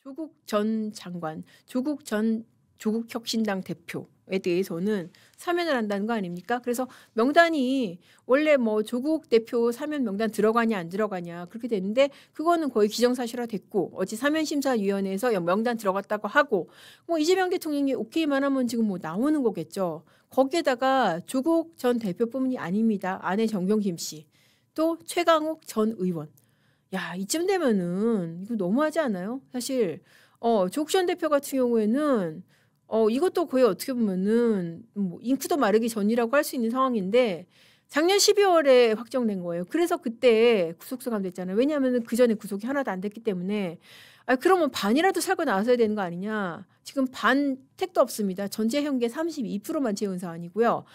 조국 전 장관, 조국 혁신당 대표에 대해서는 사면을 한다는 거 아닙니까? 그래서 명단이 원래 뭐 조국 대표 사면 명단 들어가냐 안 들어가냐 그렇게 되는데 그거는 거의 기정사실화 됐고 어제 사면심사위원회에서 명단 들어갔다고 하고 뭐 이재명 대통령이 오케이만 하면 지금 뭐 나오는 거겠죠. 거기에다가 조국 전 대표뿐만이 아닙니다. 아내 정경심 씨, 또 최강욱 전 의원. 야, 이쯤 되면은 이거 너무하지 않아요? 사실 조국 전 대표 같은 경우에는 이것도 거의 어떻게 보면은 뭐 잉크도 마르기 전이라고 할 수 있는 상황인데 작년 12월에 확정된 거예요. 그래서 그때 구속 수감됐잖아요. 왜냐하면 그 전에 구속이 하나도 안 됐기 때문에 그러면 반이라도 살고 나왔어야 되는 거 아니냐. 지금 반 택도 없습니다. 전체 형계 32%만 채운 사안이고요.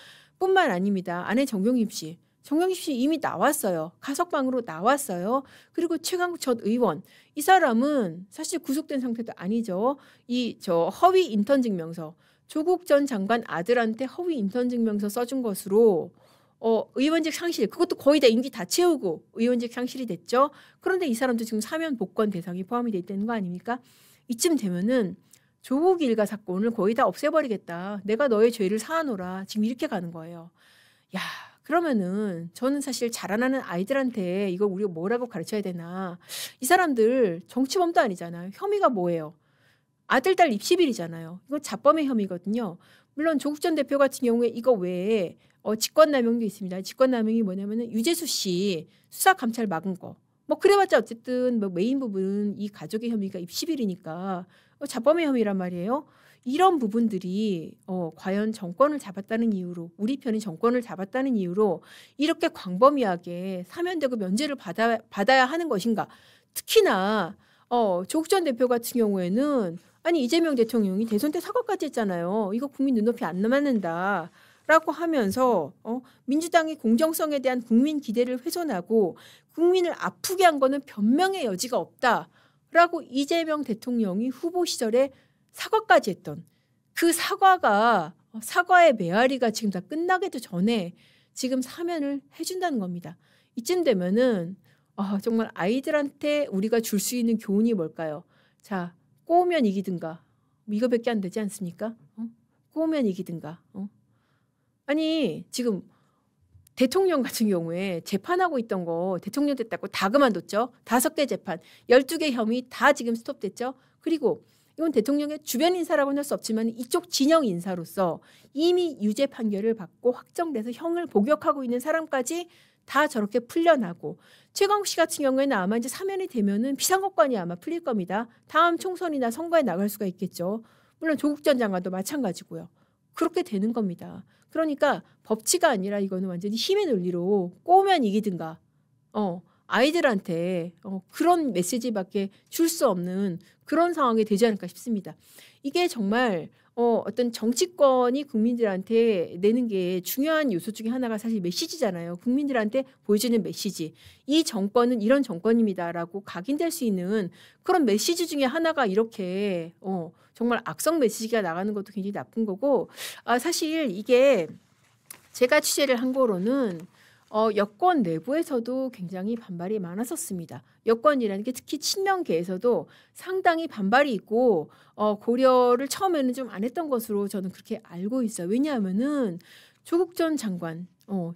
뿐만 아닙니다. 아내 정경심 씨. 정경심 씨 이미 나왔어요. 가석방으로 나왔어요. 그리고 최강욱 전 의원. 이 사람은 사실 구속된 상태도 아니죠. 허위 인턴 증명서. 조국 전 장관 아들한테 허위 인턴 증명서 써준 것으로 의원직 상실. 그것도 거의 다 임기 다 채우고 의원직 상실이 됐죠. 그런데 이 사람도 지금 사면 복권 대상이 포함이 돼 있다는 거 아닙니까? 이쯤 되면은 조국 일가 사건을 거의 다 없애버리겠다. 내가 너의 죄를 사하노라. 지금 이렇게 가는 거예요. 야, 그러면은 저는 사실 자라나는 아이들한테 이걸 우리가 뭐라고 가르쳐야 되나. 이 사람들 정치범도 아니잖아요. 혐의가 뭐예요? 아들, 딸 입시비리잖아요. 이거 자범의 혐의거든요. 물론 조국 전 대표 같은 경우에 이거 외에 직권남용도 있습니다. 직권남용이 뭐냐면은 유재수 씨 수사 감찰 막은 거. 뭐 그래봤자 어쨌든 뭐 메인 부분은 이 가족의 혐의가 입시비리니까 자범의 혐의란 말이에요. 이런 부분들이 과연 정권을 잡았다는 이유로 우리 편이 정권을 잡았다는 이유로 이렇게 광범위하게 사면되고 면제를 받아야 하는 것인가. 특히나 조국 전 대표 같은 경우에는 아니 이재명 대통령이 대선 때 사과까지 했잖아요. 이거 국민 눈높이 안 맞는다. 라고 하면서 민주당이 공정성에 대한 국민 기대를 훼손하고 국민을 아프게 한 거는 변명의 여지가 없다라고 이재명 대통령이 후보 시절에 사과까지 했던 그 사과의 메아리가 지금 다 끝나기도 전에 지금 사면을 해준다는 겁니다. 이쯤 되면은 정말 아이들한테 우리가 줄 수 있는 교훈이 뭘까요? 자, 꼬우면 이기든가. 이거밖에 안 되지 않습니까? 꼬우면 이기든가. 아니 지금 대통령 같은 경우에 재판하고 있던 거 대통령 됐다고 다 그만뒀죠. 5개 재판, 12개 혐의 다 지금 스톱됐죠. 그리고 이건 대통령의 주변 인사라고는 할 수 없지만 이쪽 진영 인사로서 이미 유죄 판결을 받고 확정돼서 형을 복역하고 있는 사람까지 다 저렇게 풀려나고 최강욱 씨 같은 경우에는 아마 이제 사면이 되면은 비상법관이 아마 풀릴 겁니다. 다음 총선이나 선거에 나갈 수가 있겠죠. 물론 조국 전 장관도 마찬가지고요. 그렇게 되는 겁니다. 그러니까 법치가 아니라 이거는 완전히 힘의 논리로 꼬우면 이기든가 아이들한테 그런 메시지밖에 줄 수 없는 그런 상황이 되지 않을까 싶습니다. 이게 정말 어떤 정치권이 국민들한테 내는 게 중요한 요소 중에 하나가 사실 메시지잖아요. 국민들한테 보여주는 메시지. 이 정권은 이런 정권입니다라고 각인될 수 있는 그런 메시지 중에 하나가 이렇게 정말 악성 메시지가 나가는 것도 굉장히 나쁜 거고 사실 이게 제가 취재를 한 거로는 여권 내부에서도 굉장히 반발이 많았었습니다. 여권이라는 게 특히 친명계에서도 상당히 반발이 있고 고려를 처음에는 좀 안 했던 것으로 저는 그렇게 알고 있어요. 왜냐하면은 조국 전 장관,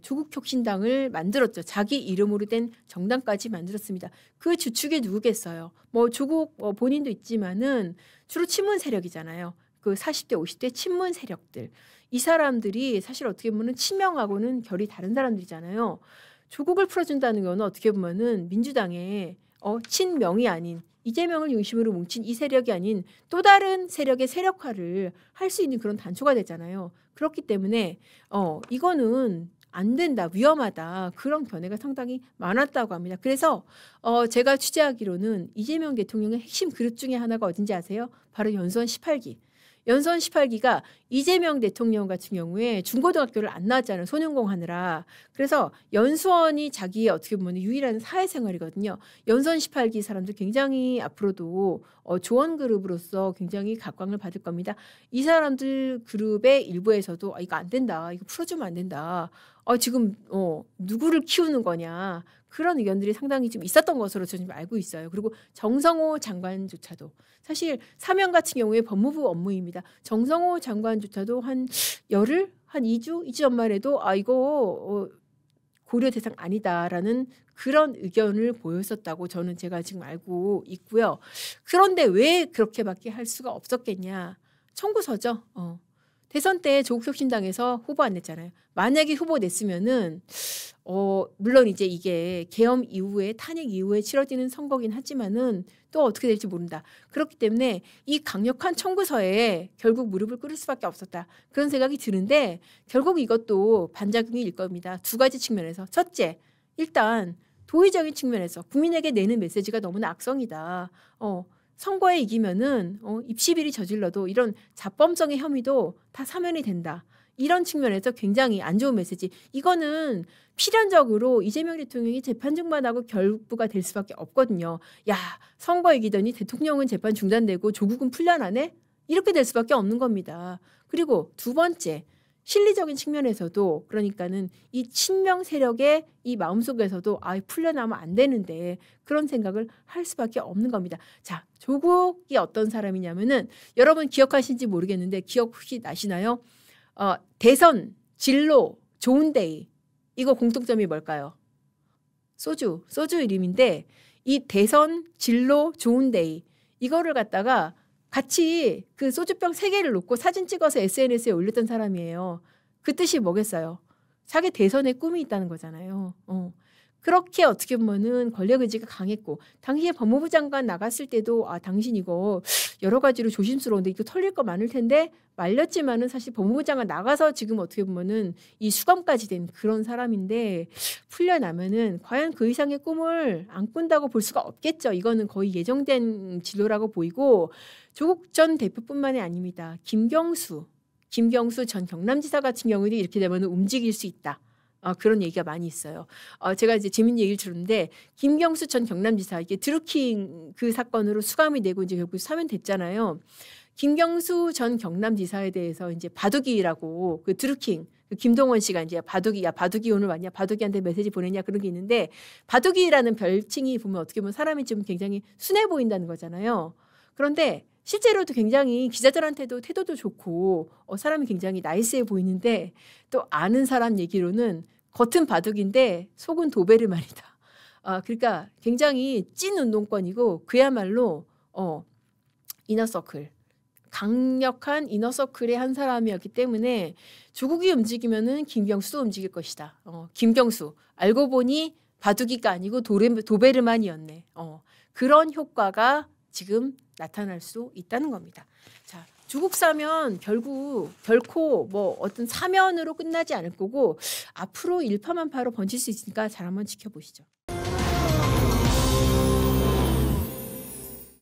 조국 혁신당을 만들었죠. 자기 이름으로 된 정당까지 만들었습니다. 그 주축이 누구겠어요? 뭐 조국 본인도 있지만은 주로 친문 세력이잖아요. 그 40대, 50대 친문 세력들. 이 사람들이 사실 어떻게 보면 친명하고는 결이 다른 사람들이잖아요. 조국을 풀어준다는 건 어떻게 보면은 민주당의 친명이 아닌 이재명을 중심으로 뭉친 이 세력이 아닌 또 다른 세력의 세력화를 할 수 있는 그런 단초가 되잖아요. 그렇기 때문에 이거는 안 된다, 위험하다 그런 견해가 상당히 많았다고 합니다. 그래서 제가 취재하기로는 이재명 대통령의 핵심 그릇 중에 하나가 어딘지 아세요? 바로 연수원 18기. 연수원 18기가 이재명 대통령 같은 경우에 중고등학교를 안 나왔잖아요. 소년공 하느라. 그래서 연수원이 자기의 어떻게 보면 유일한 사회생활이거든요. 연수원 18기 사람들 굉장히 앞으로도 조언 그룹으로서 굉장히 각광을 받을 겁니다. 이 사람들 그룹의 일부에서도 이거 안 된다. 이거 풀어주면 안 된다. 지금 누구를 키우는 거냐. 그런 의견들이 상당히 좀 있었던 것으로 저는 알고 있어요. 그리고 정성호 장관조차도 사실 사면 같은 경우에 법무부 업무입니다. 정성호 장관조차도 한 열흘? 한 2주 전만 해도 이거 고려 대상 아니다라는 그런 의견을 보였었다고 제가 지금 알고 있고요. 그런데 왜 그렇게밖에 할 수가 없었겠냐. 청구서죠. 대선 때 조국혁신당에서 후보 안 냈잖아요. 만약에 후보 냈으면은 물론 이제 이게 계엄 이후에 탄핵 이후에 치러지는 선거긴 하지만은 또 어떻게 될지 모른다. 그렇기 때문에 이 강력한 청구서에 결국 무릎을 꿇을 수밖에 없었다. 그런 생각이 드는데 결국 이것도 반작용일 겁니다. 두 가지 측면에서. 첫째, 일단 도의적인 측면에서 국민에게 내는 메시지가 너무나 악성이다. 선거에 이기면은 입시비리 저질러도 이런 자범성의 혐의도 다 사면이 된다. 이런 측면에서 굉장히 안 좋은 메시지. 이거는 필연적으로 이재명 대통령이 재판 중반하고 결부가 될 수밖에 없거든요. 야, 선거 이기더니 대통령은 재판 중단되고 조국은 풀려나네? 이렇게 될 수밖에 없는 겁니다. 그리고 두 번째, 실리적인 측면에서도 그러니까는 이 친명 세력의 이 마음속에서도 풀려나면 안 되는데 그런 생각을 할 수밖에 없는 겁니다. 자, 조국이 어떤 사람이냐면은 여러분 기억하신지 모르겠는데 기억 혹시 나시나요? 대선, 진로, 좋은데이 이거 공통점이 뭘까요? 소주 이름인데 이 대선, 진로, 좋은데이 이거를 갖다가 같이 그 소주병 3개를 놓고 사진 찍어서 SNS에 올렸던 사람이에요. 그 뜻이 뭐겠어요? 자기 대선에 꿈이 있다는 거잖아요. 그렇게 어떻게 보면은 권력 의지가 강했고 당시에 법무부 장관 나갔을 때도 당신 이거 여러 가지로 조심스러운데 이거 털릴 거 많을 텐데 말렸지만은 사실 법무부 장관 나가서 지금 어떻게 보면은 이 수감까지 된 그런 사람인데 풀려나면은 과연 그 이상의 꿈을 안 꾼다고 볼 수가 없겠죠. 이거는 거의 예정된 진로라고 보이고 조국 전 대표뿐만이 아닙니다. 김경수 전 경남지사 같은 경우에도 이렇게 되면 움직일 수 있다. 그런 얘기가 많이 있어요. 제가 이제 재밌는 얘기를 들었는데 김경수 전 경남지사 이게 드루킹 그 사건으로 수감이 되고 이제 결국 사면됐잖아요. 김경수 전 경남지사에 대해서 이제 바둑이라고 그 드루킹 그 김동원 씨가 이제 바둑이 오늘 왔냐 바둑이한테 메시지 보냈냐 그런 게 있는데 바둑이라는 별칭이 보면 어떻게 보면 사람이 좀 굉장히 순해 보인다는 거잖아요. 그런데 실제로도 굉장히 기자들한테도 태도도 좋고 사람이 굉장히 나이스해 보이는데 또 아는 사람 얘기로는 겉은 바둑인데 속은 도베르만이다. 그러니까 굉장히 찐 운동권이고 그야말로 이너서클 강력한 이너서클의 한 사람이었기 때문에 조국이 움직이면은 김경수도 움직일 것이다. 김경수 알고 보니 바둑이가 아니고 도베르만이었네. 그런 효과가 지금 나타날 수 있다는 겁니다. 자, 조국 사면 결코 뭐 어떤 사면으로 끝나지 않을 거고 앞으로 일파만파로 번질 수 있으니까 잘 한번 지켜보시죠.